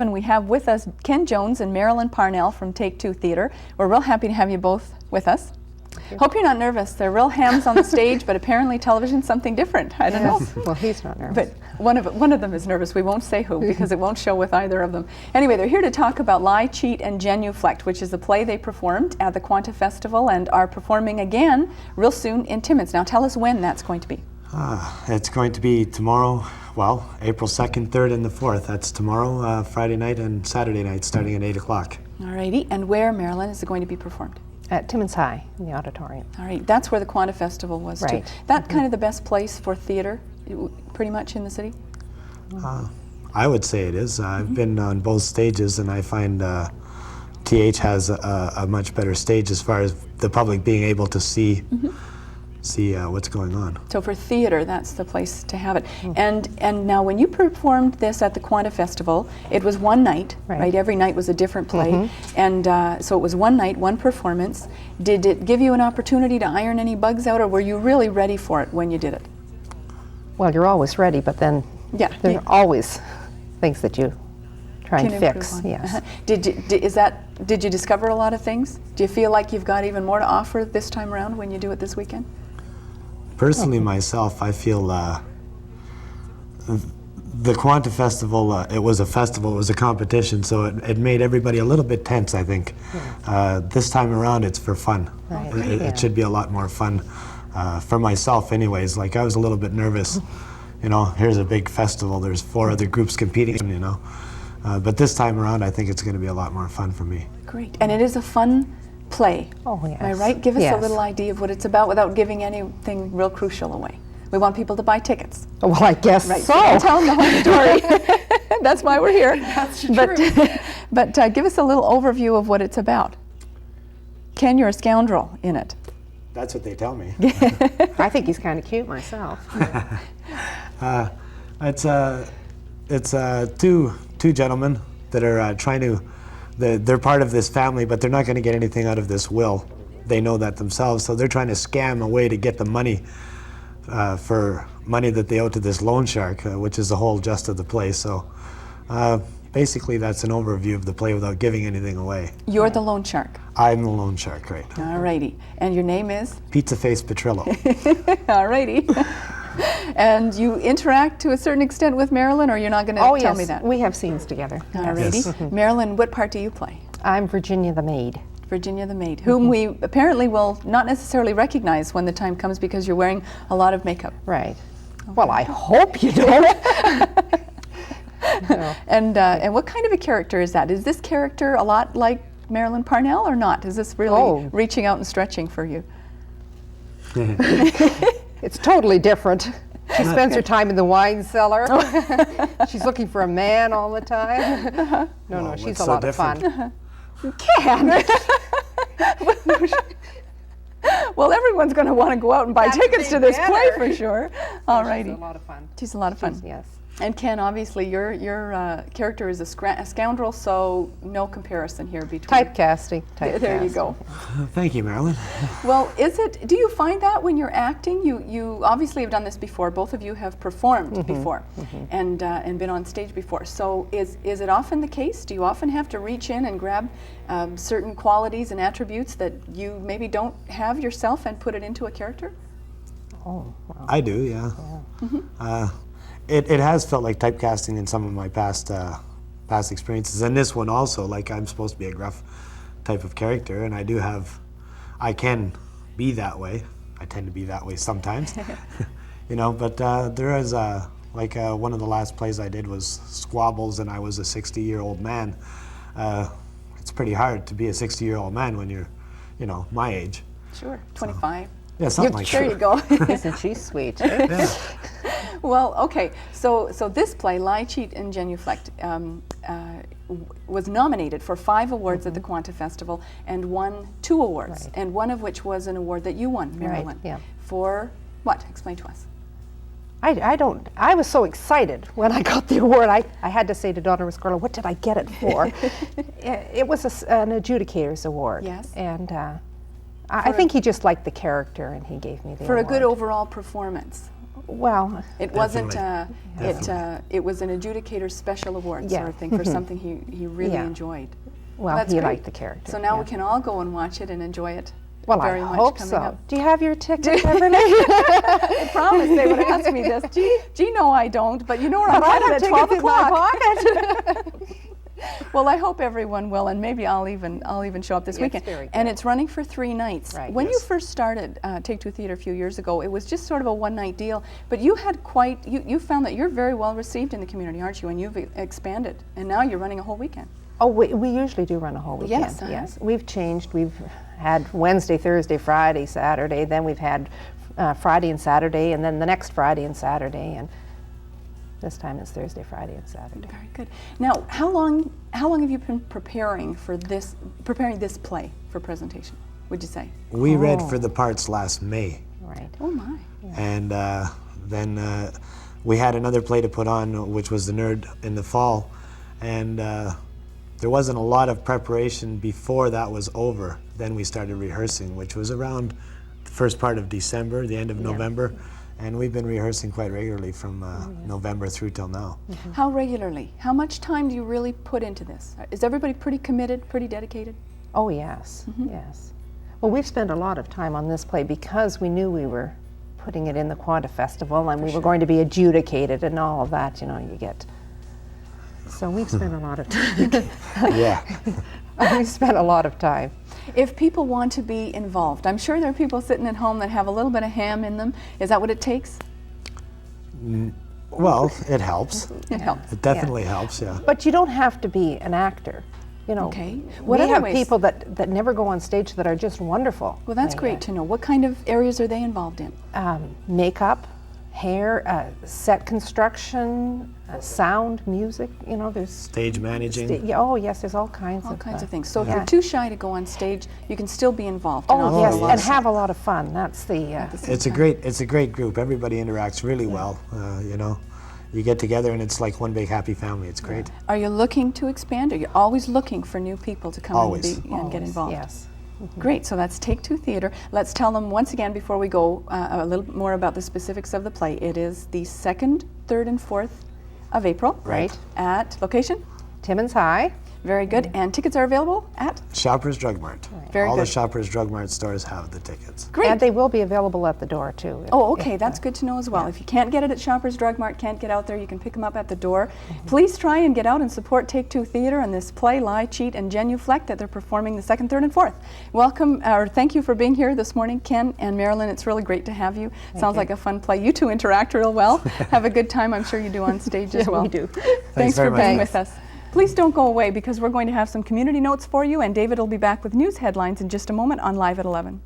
And we have with us Ken Jones and Marilyn Parnell from Take Two Theatre. We're real happy to have you both with us. Hope you're not nervous. They're real hams on the stage, but apparently television's something different. I don't know. Well, he's not nervous. But one of them is nervous. We won't say who because it won't show with either of them. Anyway, they're here to talk about Lie, Cheat, and Genuflect, which is a play they performed at the Quanta Festival and are performing again real soon in Timmins. Now tell us when that's going to be. It's going to be tomorrow, well, April 2nd, 3rd, and the 4th. That's tomorrow, Friday night and Saturday night, starting at 8 o'clock. Alrighty, and where, Marilyn, is it going to be performed? At Timmins High, in the auditorium. All right, that's where the Quanta Festival was Right. too. That kind of the best place for theater, pretty much in the city? I would say it is. I've been on both stages, and I find TH has a much better stage as far as the public being able to see what's going on. So for theater, that's the place to have it. And now when you performed this at the Quanta Festival, it was one night, right? Every night was a different play. And so it was one night, one performance. Did it give you an opportunity to iron any bugs out, or were you really ready for it when you did it? Well, you're always ready, but then there are always things that you try and fix. Yes. Did you discover a lot of things? Do you feel like you've got even more to offer this time around when you do it this weekend? Personally, myself, I feel the Quanta Festival, it was a festival, it was a competition, so it made everybody a little bit tense, I think. This time around, it's for fun. Right. It should be a lot more fun for myself anyways. Like, I was a little bit nervous. You know, here's a big festival, there's 4 other groups competing, you know. But this time around, I think it's going to be a lot more fun for me. Great. And it is a fun play. Oh, yes. Am I right? Give us a little idea of what it's about without giving anything real crucial away. We want people to buy tickets. Well, I guess so. Tell them the whole story. That's why we're here. That's true. But give us a little overview of what it's about. Ken, you're a scoundrel in it. That's what they tell me. I think he's kind of cute myself. It's two gentlemen that are trying to. They're part of this family, but they're not going to get anything out of this will. They know that themselves, so they're trying to scam a way to get the money for money that they owe to this loan shark, which is the whole gist of the play. So basically, that's an overview of the play without giving anything away. You're the loan shark. I'm the loan shark, right? Alrighty. And your name is? Pizza Face Petrillo. Alrighty. And you interact to a certain extent with Marilyn, or you're not going to tell me that? We have scenes together. Alrighty. Yes. Marilyn, what part do you play? I'm Virginia the maid. Virginia the maid, whom we apparently will not necessarily recognize when the time comes because you're wearing a lot of makeup. Right. Okay. Well, I hope you don't. No. And what kind of a character is that? Is this character a lot like Marilyn Parnell or not? Is this really reaching out and stretching for you? It's totally different. She spends her time in the wine cellar. She's looking for a man all the time. No, she's a lot of fun. Ken! Well, everyone's going to want to go out and buy tickets to this play for sure. All righty. She's a lot of fun. She's a lot of fun. Yes. And Ken, obviously, your character is a scoundrel, so no comparison here between. Typecasting. There you go. Thank you, Marilyn. Well, do you find that when you're acting? You obviously have done this before. Both of you have performed before and been on stage before. So is it often the case? Do you often have to reach in and grab certain qualities and attributes that you maybe don't have yourself and put it into a character? Oh, wow. I do, yeah. It has felt like typecasting in some of my past experiences, and this one also. Like, I'm supposed to be a gruff type of character, and I can be that way. I tend to be that way sometimes, you know. But there is one of the last plays I did was Squabbles, and I was a 60-year-old man. It's pretty hard to be a 60-year-old man when you're, you know, my age. Sure, 25. Yeah, something like that. There you go. Isn't she sweet? Yeah. Well, okay. So this play, Lie, Cheat, and Genuflect, was nominated for 5 awards at the Quanta Festival and won 2 awards, and one of which was an award that you won, Marilyn. Right. Yeah. For what? Explain to us. I was so excited when I got the award. I had to say to Donna Riscarla, what did I get it for? It was an adjudicator's award. Yes. And I think he just liked the character, and he gave me the award. For a good overall performance. Well, It wasn't. Definitely. It was an adjudicator's special award Yeah. sort of thing for something he really Yeah. enjoyed. well, That's he great. liked the character. So now yeah. we can all go and watch it and enjoy it. Well, very I much hope coming so. up. Do you have your ticket, Beverly? I promise they would ask me this. Gee, no, I don't. But you know where I'm headed at 12 o'clock. Well, I hope everyone will, and maybe I'll even show up this It's weekend. very And good. it's running for 3 nights. Right. When you Yes. first started Take Two Theatre a few years ago, it was just sort of a one-night deal. But you had you found that you're very well received in the community, aren't you? And you've expanded, and now you're running a whole weekend. Oh, we usually do run a whole weekend. Yes, Yes, we've changed. We've had Wednesday, Thursday, Friday, Saturday. Then we've had Friday and Saturday, and then the next Friday and Saturday, and this time it's Thursday, Friday, and Saturday. Very good. Now, how long have you been preparing this play for presentation? Would you say? We read for the parts last May. Right. Oh my! And then we had another play to put on, which was The Nerd, in the fall. And there wasn't a lot of preparation before that was over. Then we started rehearsing, which was around the first part of December, the end of November. And we've been rehearsing quite regularly from November through till now. How regularly? How much time do you really put into this? Is everybody pretty committed, pretty dedicated? Oh, yes, yes. Well, we've spent a lot of time on this play because we knew we were putting it in the Quanta Festival and we were going to be adjudicated and all of that, you know, you get. So we've spent a lot of time. Yeah. We've spent a lot of time. If people want to be involved, I'm sure there are people sitting at home that have a little bit of ham in them. Is that what it takes? Well, it helps. It helps. It definitely helps, yeah. But you don't have to be an actor. You know, Okay. we What other have ways? people that never go on stage that are just wonderful. Well, that's great to know. What kind of areas are they involved in? Makeup, hair, set construction, sound, music, you know, there's... Stage managing. Oh, yes, there's all kinds All of... kinds of things. So if yeah. you're too shy to go on stage, you can still be involved. and Oh, offer yes, a lot and of- have a lot of fun. That's the... It's a great group. Everybody interacts really well, you know. You get together and it's like one big happy family. It's great. Are you looking to expand? Are you always looking for new people to come Always. and get involved? Yes. Great, so that's Take Two Theatre. Let's tell them once again before we go a little more about the specifics of the play. It is the 2nd, 3rd, and 4th of April. Right. At location? Timmins High. Very good. And tickets are available at? Shoppers Drug Mart. Very All the good. Shoppers Drug Mart stores have the tickets. Great. And they will be available at the door, too. Oh, okay, that's good to know as well. If you can't get it at Shoppers Drug Mart, can't get out there, you can pick them up at the door. Please try and get out and support Take Two Theatre and this play, Lie, Cheat, and Genuflect that they're performing the 2nd, 3rd, and 4th. Welcome, or thank you for being here this morning, Ken and Marilyn. It's really great to have you. Sounds like a fun play. You two interact real well. Have a good time. I'm sure you do on stage as well. we do. Thanks very for much. being with us. Please don't go away because we're going to have some community notes for you, and David will be back with news headlines in just a moment on Live at 11.